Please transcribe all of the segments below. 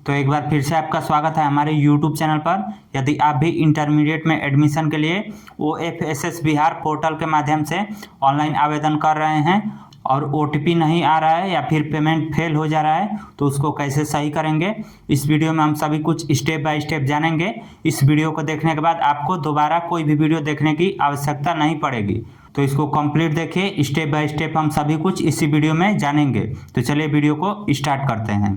तो एक बार फिर से आपका स्वागत है हमारे यूट्यूब चैनल पर। यदि आप भी इंटरमीडिएट में एडमिशन के लिए OFSS बिहार पोर्टल के माध्यम से ऑनलाइन आवेदन कर रहे हैं और OTP नहीं आ रहा है या फिर पेमेंट फेल हो जा रहा है तो उसको कैसे सही करेंगे, इस वीडियो में हम सभी कुछ स्टेप बाय स्टेप जानेंगे। इस वीडियो को देखने के बाद आपको दोबारा कोई भी वीडियो देखने की आवश्यकता नहीं पड़ेगी, तो इसको कंप्लीट देखिए। स्टेप बाय स्टेप हम सभी कुछ इसी वीडियो में जानेंगे। तो चलिए वीडियो को स्टार्ट करते हैं।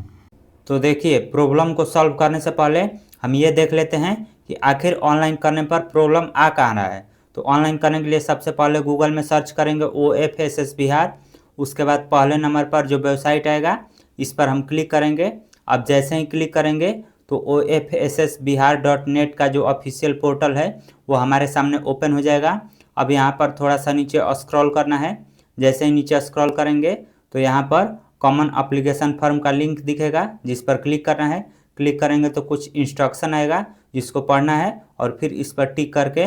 तो देखिए, प्रॉब्लम को सॉल्व करने से पहले हम ये देख लेते हैं कि आखिर ऑनलाइन करने पर प्रॉब्लम आ कहाँ रहा है। तो ऑनलाइन करने के लिए सबसे पहले गूगल में सर्च करेंगे OFSS बिहार। उसके बाद पहले नंबर पर जो वेबसाइट आएगा इस पर हम क्लिक करेंगे। अब जैसे ही क्लिक करेंगे तो OFSSBihar.net का जो ऑफिशियल पोर्टल है वो हमारे सामने ओपन हो जाएगा। अब यहाँ पर थोड़ा सा नीचे स्क्रॉल करना है। जैसे ही नीचे स्क्रॉल करेंगे तो यहाँ पर कॉमन एप्लीकेशन फॉर्म का लिंक दिखेगा जिस पर क्लिक करना है। क्लिक करेंगे तो कुछ इंस्ट्रक्शन आएगा जिसको पढ़ना है और फिर इस पर टिक करके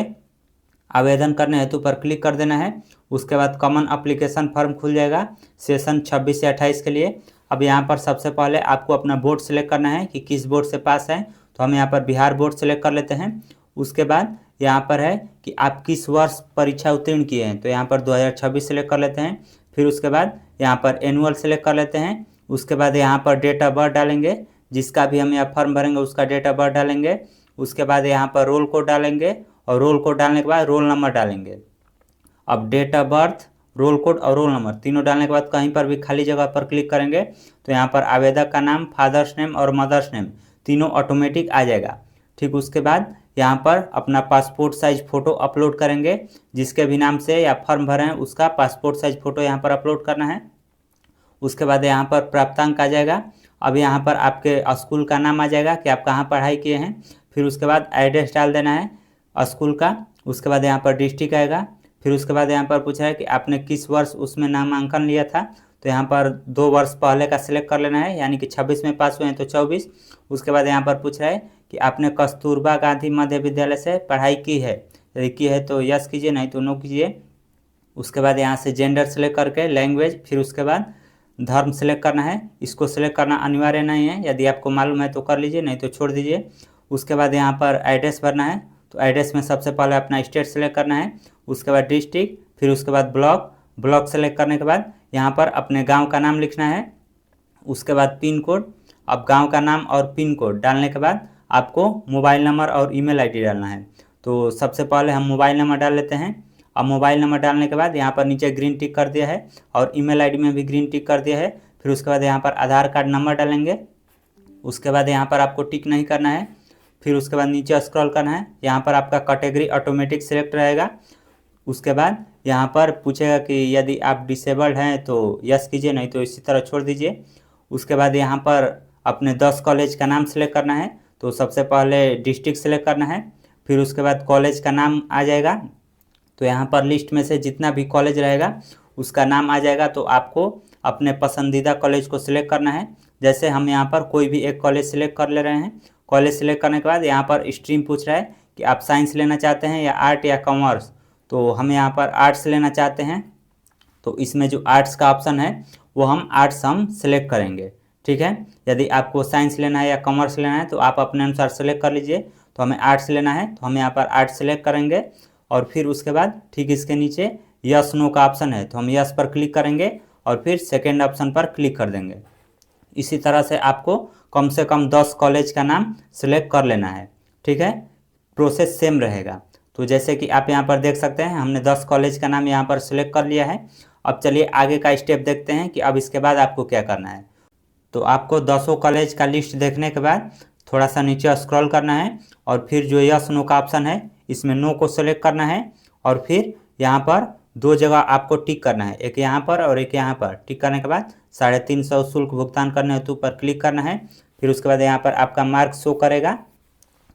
आवेदन करने हेतु पर क्लिक कर देना है। उसके बाद कॉमन एप्लीकेशन फॉर्म खुल जाएगा सेशन 26 से 28 के लिए। अब यहाँ पर सबसे पहले आपको अपना बोर्ड सेलेक्ट करना है कि किस बोर्ड से पास है। तो हम यहाँ पर बिहार बोर्ड सेलेक्ट कर लेते हैं। उसके बाद यहाँ पर है कि आप किस वर्ष परीक्षा उत्तीर्ण किए हैं, तो यहाँ पर 2026 सेलेक्ट कर लेते हैं। फिर उसके बाद यहाँ पर एनुअल सेलेक्ट कर लेते हैं। उसके बाद यहाँ पर डेट ऑफ बर्थ डालेंगे, जिसका भी हम यहाँ फॉर्म भरेंगे उसका डेट ऑफ बर्थ डालेंगे। उसके बाद यहाँ पर रोल कोड डालेंगे और रोल कोड डालने के बाद रोल नंबर डालेंगे। अब date of birth, roll code और रोल नंबर तीनों डालने के बाद कहीं पर भी खाली जगह पर क्लिक करेंगे तो यहाँ पर आवेदक का नाम, फादर्स नेम और मदर्स नेम तीनों ऑटोमेटिक आ जाएगा। ठीक, उसके बाद यहाँ पर अपना पासपोर्ट साइज फ़ोटो अपलोड करेंगे। जिसके भी नाम से या फॉर्म भरे हैं उसका पासपोर्ट साइज फ़ोटो यहाँ पर अपलोड करना है। उसके बाद यहाँ पर प्राप्तांक आ जाएगा। अब यहाँ पर आपके स्कूल का नाम आ जाएगा कि आप कहाँ पढ़ाई किए हैं। फिर उसके बाद एड्रेस डाल देना है स्कूल का। उसके बाद यहाँ पर डिस्ट्रिक्ट आएगा। फिर उसके बाद यहाँ पर पूछा है कि आपने किस वर्ष उसमें नामांकन लिया था, तो यहाँ पर 2 वर्ष पहले का सिलेक्ट कर लेना है, यानी कि 26 में पास हुए हैं तो 24। उसके बाद यहाँ पर पूछ रहा है कि आपने कस्तूरबा गांधी मध्य विद्यालय से पढ़ाई की है, यदि की है तो यस कीजिए, नहीं तो नो कीजिए। उसके बाद यहाँ से जेंडर सेलेक्ट करके लैंग्वेज, फिर उसके बाद धर्म सेलेक्ट करना है। इसको सेलेक्ट करना अनिवार्य नहीं है, यदि आपको मालूम है तो कर लीजिए, नहीं तो छोड़ दीजिए। उसके बाद यहाँ पर एड्रेस भरना है, तो एड्रेस में सबसे पहले अपना स्टेट सेलेक्ट करना है। उसके बाद डिस्ट्रिक्ट, फिर उसके बाद ब्लॉक सेलेक्ट करने के बाद यहाँ पर अपने गांव का नाम लिखना है। उसके बाद पिन कोड। अब गांव का नाम और पिन कोड डालने के बाद आपको मोबाइल नंबर और ईमेल आईडी डालना है। तो सबसे पहले हम मोबाइल नंबर डाल लेते हैं। अब मोबाइल नंबर डालने के बाद यहाँ पर नीचे ग्रीन टिक कर दिया है और ईमेल आईडी में भी ग्रीन टिक कर दिया है। फिर उसके बाद यहाँ पर आधार कार्ड नंबर डालेंगे। उसके बाद यहाँ पर आपको टिक नहीं करना है। फिर उसके बाद नीचे स्क्रॉल करना है। यहाँ पर आपका कैटेगरी ऑटोमेटिक सिलेक्ट रहेगा। उसके बाद यहाँ पर पूछेगा कि यदि आप डिसेबल्ड हैं तो यस कीजिए, नहीं तो इसी तरह छोड़ दीजिए। उसके बाद यहाँ पर अपने 10 कॉलेज का नाम सेलेक्ट करना है। तो सबसे पहले डिस्ट्रिक्ट सेलेक्ट करना है। फिर उसके बाद कॉलेज का नाम आ जाएगा। तो यहाँ पर लिस्ट में से जितना भी कॉलेज रहेगा उसका नाम आ जाएगा। तो आपको अपने पसंदीदा कॉलेज को सिलेक्ट करना है। जैसे हम यहाँ पर कोई भी एक कॉलेज सिलेक्ट कर ले रहे हैं। कॉलेज सिलेक्ट करने के बाद यहाँ पर स्ट्रीम पूछ रहा है कि आप साइंस लेना चाहते हैं या आर्ट या कॉमर्स। तो हम यहाँ पर आर्ट्स लेना चाहते हैं, तो इसमें जो आर्ट्स का ऑप्शन है वो हम आर्ट्स हम सिलेक्ट करेंगे। ठीक है, यदि आपको साइंस लेना है या कॉमर्स लेना है तो आप अपने अनुसार सेलेक्ट कर लीजिए। तो हमें आर्ट्स लेना है तो हम यहाँ पर आर्ट्स सेलेक्ट करेंगे और फिर उसके बाद ठीक इसके नीचे यस नो का ऑप्शन है तो हम यस पर क्लिक करेंगे और फिर सेकेंड ऑप्शन पर क्लिक कर देंगे। इसी तरह से आपको कम से कम 10 कॉलेज का नाम सेलेक्ट कर लेना है। ठीक है, प्रोसेस सेम रहेगा। तो जैसे कि आप यहाँ पर देख सकते हैं हमने 10 कॉलेज का नाम यहाँ पर सेलेक्ट कर लिया है। अब चलिए आगे का स्टेप देखते हैं कि अब इसके बाद आपको क्या करना है। तो आपको 10 कॉलेज का लिस्ट देखने के बाद थोड़ा सा नीचे स्क्रॉल करना है और फिर जो यस नो का ऑप्शन है इसमें नो को सेलेक्ट करना है और फिर यहाँ पर 2 जगह आपको टिक करना है, एक यहाँ पर और एक यहाँ पर। टिक करने के बाद 350 शुल्क भुगतान करने हेतु पर क्लिक करना है। फिर उसके बाद यहाँ पर आपका मार्क शो करेगा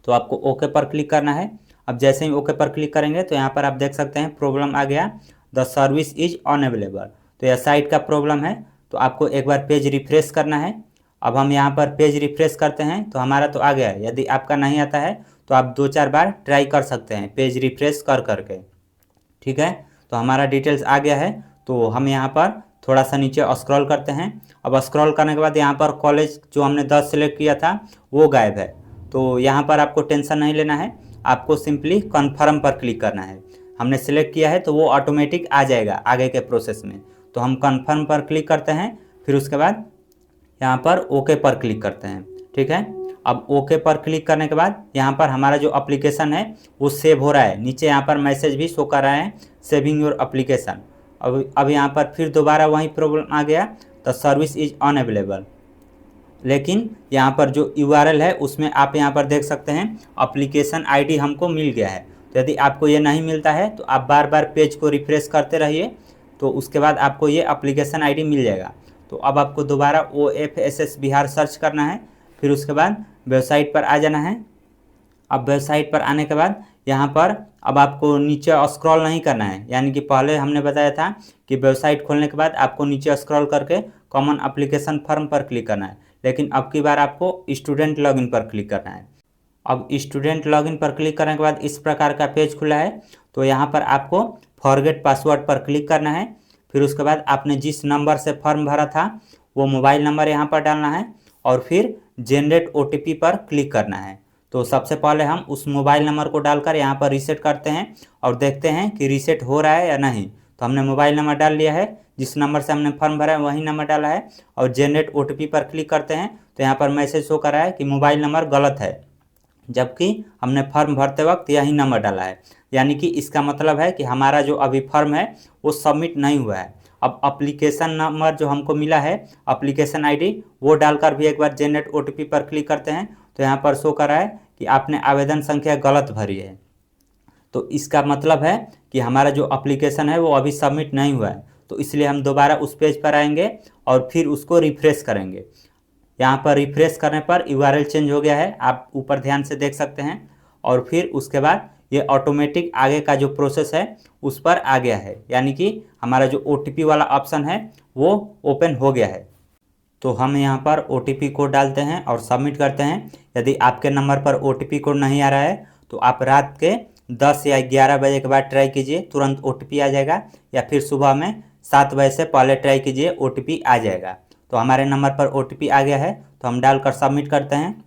तो आपको ओके पर क्लिक करना है। अब जैसे ही ओके पर क्लिक करेंगे तो यहाँ पर आप देख सकते हैं प्रॉब्लम आ गया, द सर्विस इज अनअवेलेबल। तो यह साइट का प्रॉब्लम है, तो आपको एक बार पेज रिफ्रेश करना है। अब हम यहाँ पर पेज रिफ्रेश करते हैं तो हमारा तो आ गया है। यदि आपका नहीं आता है तो आप 2-4 बार ट्राई कर सकते हैं पेज रिफ्रेश कर करके। ठीक है, तो हमारा डिटेल्स आ गया है। तो हम यहाँ पर थोड़ा सा नीचे स्क्रॉल करते हैं। अब स्क्रॉल करने के बाद यहाँ पर कॉलेज जो हमने 10 सेलेक्ट किया था वो गायब है। तो यहाँ पर आपको टेंशन नहीं लेना है, आपको सिंपली कन्फर्म पर क्लिक करना है। हमने सेलेक्ट किया है तो वो ऑटोमेटिक आ जाएगा आगे के प्रोसेस में। तो हम कन्फर्म पर क्लिक करते हैं, फिर उसके बाद यहाँ पर ओके पर क्लिक करते हैं। ठीक है, अब ओके पर क्लिक करने के बाद यहाँ पर हमारा जो एप्लीकेशन है वो सेव हो रहा है। नीचे यहाँ पर मैसेज भी शो कर रहा है सेविंग योर एप्लीकेशन। अब यहाँ पर फिर दोबारा वही प्रॉब्लम आ गया, द सर्विस इज अनअवेलेबल। लेकिन यहाँ पर जो URL है उसमें आप यहाँ पर देख सकते हैं एप्लीकेशन ID हमको मिल गया है। तो यदि आपको ये नहीं मिलता है तो आप बार बार पेज को रिफ्रेश करते रहिए, तो उसके बाद आपको ये एप्लीकेशन ID मिल जाएगा। तो अब आपको दोबारा OFSS बिहार सर्च करना है, फिर उसके बाद वेबसाइट पर आ जाना है। अब वेबसाइट पर आने के बाद यहाँ पर अब आपको नीचे स्क्रॉल नहीं करना है, यानी कि पहले हमने बताया था कि वेबसाइट खोलने के बाद आपको नीचे स्क्रॉल करके कॉमन एप्लीकेशन फॉर्म पर क्लिक करना है, लेकिन अब की बार आपको स्टूडेंट लॉगिन पर क्लिक करना है। अब स्टूडेंट लॉगिन पर क्लिक करने के बाद इस प्रकार का पेज खुला है। तो यहाँ पर आपको फॉरगेट पासवर्ड पर क्लिक करना है, फिर उसके बाद आपने जिस नंबर से फॉर्म भरा था वो मोबाइल नंबर यहाँ पर डालना है और फिर जनरेट OTP पर क्लिक करना है। तो सबसे पहले हम उस मोबाइल नंबर को डालकर यहाँ पर रीसेट करते हैं और देखते हैं कि रीसेट हो रहा है या नहीं। तो हमने मोबाइल नंबर डाल लिया है, जिस नंबर से हमने फॉर्म भरा है वही नंबर डाला है और जनरेट OTP पर क्लिक करते हैं। तो यहाँ पर मैसेज शो कर रहा है कि मोबाइल नंबर गलत है, जबकि हमने फॉर्म भरते वक्त यही नंबर डाला है। यानी कि इसका मतलब है कि हमारा जो अभी फॉर्म है वो सबमिट नहीं हुआ है। अब एप्लीकेशन नंबर जो हमको मिला है एप्लीकेशन ID वो डालकर भी एक बार जनरेट OTP पर क्लिक करते हैं। तो यहाँ पर शो कर रहा है कि आपने आवेदन संख्या गलत भरी है। तो इसका मतलब है कि हमारा जो एप्लीकेशन है वो अभी सबमिट नहीं हुआ है। तो इसलिए हम दोबारा उस पेज पर आएंगे और फिर उसको रिफ्रेश करेंगे। यहाँ पर रिफ्रेश करने पर URL चेंज हो गया है, आप ऊपर ध्यान से देख सकते हैं। और फिर उसके बाद ये ऑटोमेटिक आगे का जो प्रोसेस है उस पर आ गया है, यानी कि हमारा जो OTP वाला ऑप्शन है वो ओपन हो गया है। तो हम यहाँ पर OTP कोड डालते हैं और सबमिट करते हैं। यदि आपके नंबर पर OTP कोड नहीं आ रहा है तो आप रात के 10 या 11 बजे के बाद ट्राई कीजिए, तुरंत OTP आ जाएगा, या फिर सुबह में 7 बजे से पहले ट्राई कीजिए, OTP आ जाएगा। तो हमारे नंबर पर OTP आ गया है, तो हम डालकर सबमिट करते हैं।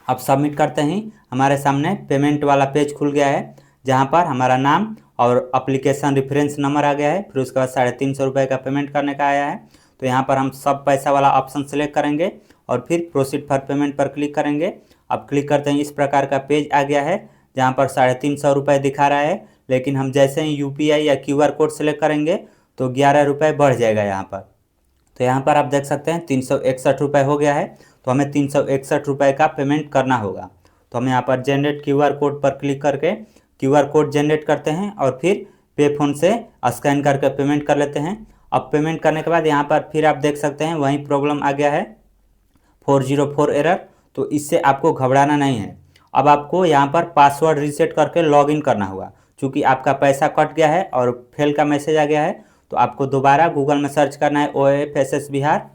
अब सबमिट करते ही हमारे सामने पेमेंट वाला पेज खुल गया है, जहाँ पर हमारा नाम और एप्लीकेशन रेफरेंस नंबर आ गया है। फिर उसके बाद 350 रुपये का पेमेंट करने का आया है। तो यहाँ पर हम सब पैसा वाला ऑप्शन सेलेक्ट करेंगे और फिर प्रोसीड फॉर पेमेंट पर क्लिक करेंगे। अब क्लिक करते हैं, इस प्रकार का पेज आ गया है जहाँ पर 350 रुपये दिखा रहा है, लेकिन हम जैसे ही UPI या QR कोड सेलेक्ट करेंगे तो 11 रुपये बढ़ जाएगा यहाँ पर। तो यहाँ पर आप देख सकते हैं 361 रुपये हो गया है। तो हमें 361 रुपये का पेमेंट करना होगा। तो हम यहाँ पर जनरेट QR कोड पर क्लिक करके QR कोड जनरेट करते हैं और फिर पे फोन से स्कैन करके पेमेंट कर लेते हैं। अब पेमेंट करने के बाद यहाँ पर फिर आप देख सकते हैं वही प्रॉब्लम आ गया है 404 एरर। तो इससे आपको घबराना नहीं है। अब आपको यहाँ पर पासवर्ड रीसेट करके लॉगिन करना होगा, क्योंकि आपका पैसा कट गया है और फेल का मैसेज आ गया है। तो आपको दोबारा गूगल में सर्च करना है OFSS बिहार,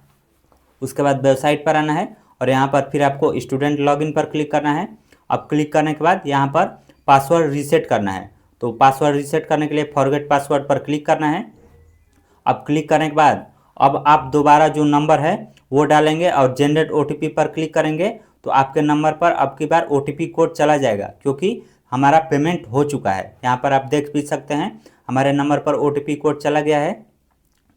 उसके बाद वेबसाइट पर आना है और यहाँ पर फिर आपको स्टूडेंट लॉगिन पर क्लिक करना है। अब क्लिक करने के बाद यहाँ पर पासवर्ड रीसेट करना है। तो पासवर्ड रीसेट करने के लिए फॉरगेट पासवर्ड पर क्लिक करना है। अब क्लिक करने के बाद अब आप दोबारा जो नंबर है वो डालेंगे और जनरेट OTP पर क्लिक करेंगे। तो आपके नंबर पर अब की बार OTP कोड चला जाएगा, क्योंकि हमारा पेमेंट हो चुका है। यहाँ पर आप देख भी सकते हैं हमारे नंबर पर OTP कोड चला गया है।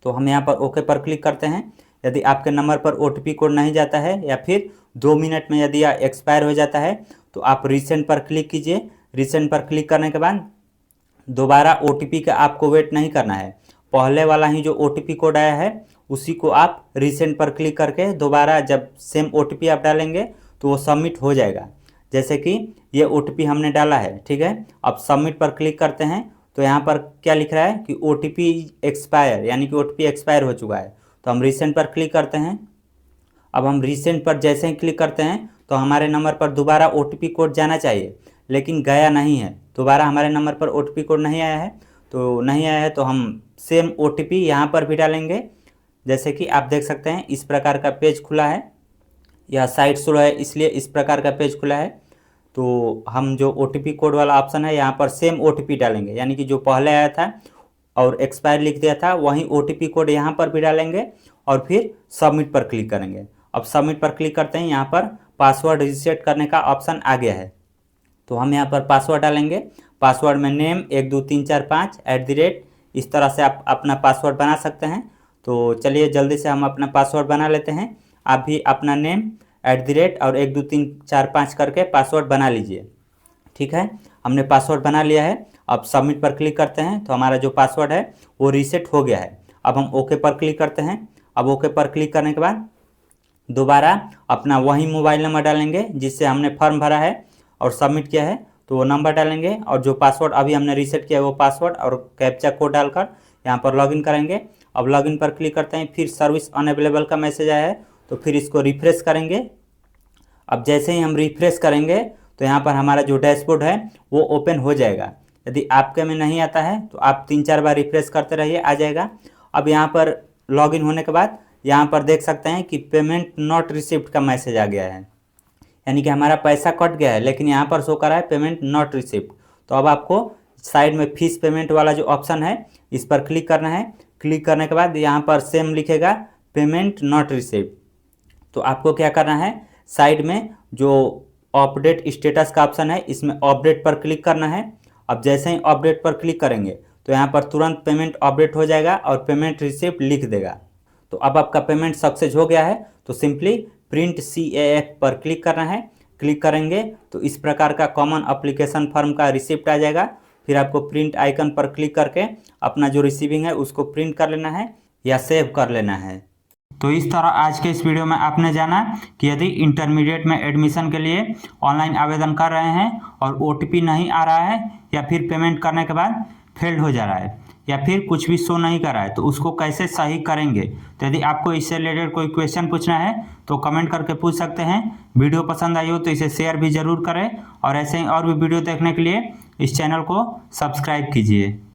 तो हम यहाँ पर ओके पर क्लिक करते हैं। यदि आपके नंबर पर OTP कोड नहीं जाता है या फिर 2 मिनट में यदि एक्सपायर हो जाता है तो आप रिसेंड पर क्लिक कीजिए। रिसेंड पर क्लिक करने के बाद दोबारा OTP का आपको वेट नहीं करना है, पहले वाला ही जो OTP कोड आया है उसी को आप रिसेंड पर क्लिक करके दोबारा जब सेम OTP आप डालेंगे तो वो सबमिट हो जाएगा। जैसे कि ये OTP हमने डाला है, ठीक है। अब सबमिट पर क्लिक करते हैं तो यहाँ पर क्या लिख रहा है कि OTP एक्सपायर, यानी कि OTP एक्सपायर हो चुका है। तो हम रिसेंड पर क्लिक करते हैं। अब हम रिसेंड पर जैसे ही क्लिक करते हैं तो हमारे नंबर पर दोबारा OTP कोड जाना चाहिए, लेकिन गया नहीं है। दोबारा हमारे नंबर पर OTP कोड नहीं आया है। तो नहीं आया है तो हम सेम OTP यहाँ पर भी डालेंगे। जैसे कि आप देख सकते हैं इस प्रकार का पेज खुला है, यह साइट स्लो है इसलिए इस प्रकार का पेज खुला है। तो हम जो OTP कोड वाला ऑप्शन है यहाँ पर सेम OTP डालेंगे, यानी कि जो पहले आया था और एक्सपायर लिख दिया था, वहीं OTP कोड यहाँ पर भी डालेंगे और फिर सबमिट पर क्लिक करेंगे। अब सबमिट पर क्लिक करते हैं, यहाँ पर पासवर्ड रीसेट करने का ऑप्शन आ गया है, तो हम यहाँ पर पासवर्ड डालेंगे। पासवर्ड में नेम 123456 इस तरह से आप अपना पासवर्ड बना सकते हैं। तो चलिए जल्दी से हम अपना पासवर्ड बना लेते हैं। आप भी अपना नेम और 12345 करके पासवर्ड बना लीजिए। ठीक है, हमने पासवर्ड बना लिया है। अब सबमिट पर क्लिक करते हैं तो हमारा जो पासवर्ड है वो रीसेट हो गया है। अब हम ओके पर क्लिक करते हैं। अब ओके पर क्लिक करने के बाद दोबारा अपना वही मोबाइल नंबर डालेंगे जिससे हमने फॉर्म भरा है और सबमिट किया है, तो वो नंबर डालेंगे और जो पासवर्ड अभी हमने रीसेट किया है वो पासवर्ड और कैप्चा कोड डालकर यहाँ पर लॉगिन करेंगे। अब लॉगिन पर क्लिक करते हैं, फिर सर्विस अनअवेलेबल का मैसेज आया है तो फिर इसको रिफ्रेश करेंगे। अब जैसे ही हम रिफ्रेश करेंगे तो यहाँ पर हमारा जो डैशबोर्ड है वो ओपन हो जाएगा। यदि आपके में नहीं आता है तो आप 3-4 बार रिफ्रेश करते रहिए, आ जाएगा। अब यहाँ पर लॉगिन होने के बाद यहाँ पर देख सकते हैं कि पेमेंट नॉट रिसीव्ड का मैसेज आ गया है, यानी कि हमारा पैसा कट गया है, लेकिन यहाँ पर शो कर रहा है पेमेंट नॉट रिसीव्ड। तो अब आपको साइड में फीस पेमेंट वाला जो ऑप्शन है इस पर क्लिक करना है। क्लिक करने के बाद यहाँ पर सेम लिखेगा पेमेंट नॉट रिसीव्ड। तो आपको क्या करना है, साइड में जो अपडेट स्टेटस का ऑप्शन है इसमें अपडेट पर क्लिक करना है। अब जैसे ही अपडेट पर क्लिक करेंगे तो यहाँ पर तुरंत पेमेंट अपडेट हो जाएगा और पेमेंट रिसीव्ड लिख देगा। तो अब आपका पेमेंट सक्सेस हो गया है, तो सिंपली प्रिंट CAF पर क्लिक करना है। क्लिक करेंगे तो इस प्रकार का कॉमन एप्लीकेशन फॉर्म का रिसिप्ट आ जाएगा। फिर आपको प्रिंट आइकन पर क्लिक करके अपना जो रिसीविंग है उसको प्रिंट कर लेना है या सेव कर लेना है। तो इस तरह आज के इस वीडियो में आपने जाना कि यदि इंटरमीडिएट में एडमिशन के लिए ऑनलाइन आवेदन कर रहे हैं और OTP नहीं आ रहा है या फिर पेमेंट करने के बाद फेल्ड हो जा रहा है या फिर कुछ भी शो नहीं कर रहा है तो उसको कैसे सही करेंगे। तो यदि आपको इससे रिलेटेड कोई क्वेश्चन पूछना है तो कमेंट करके पूछ सकते हैं। वीडियो पसंद आई हो तो इसे शेयर भी ज़रूर करें और ऐसे ही और भी वीडियो देखने के लिए इस चैनल को सब्सक्राइब कीजिए।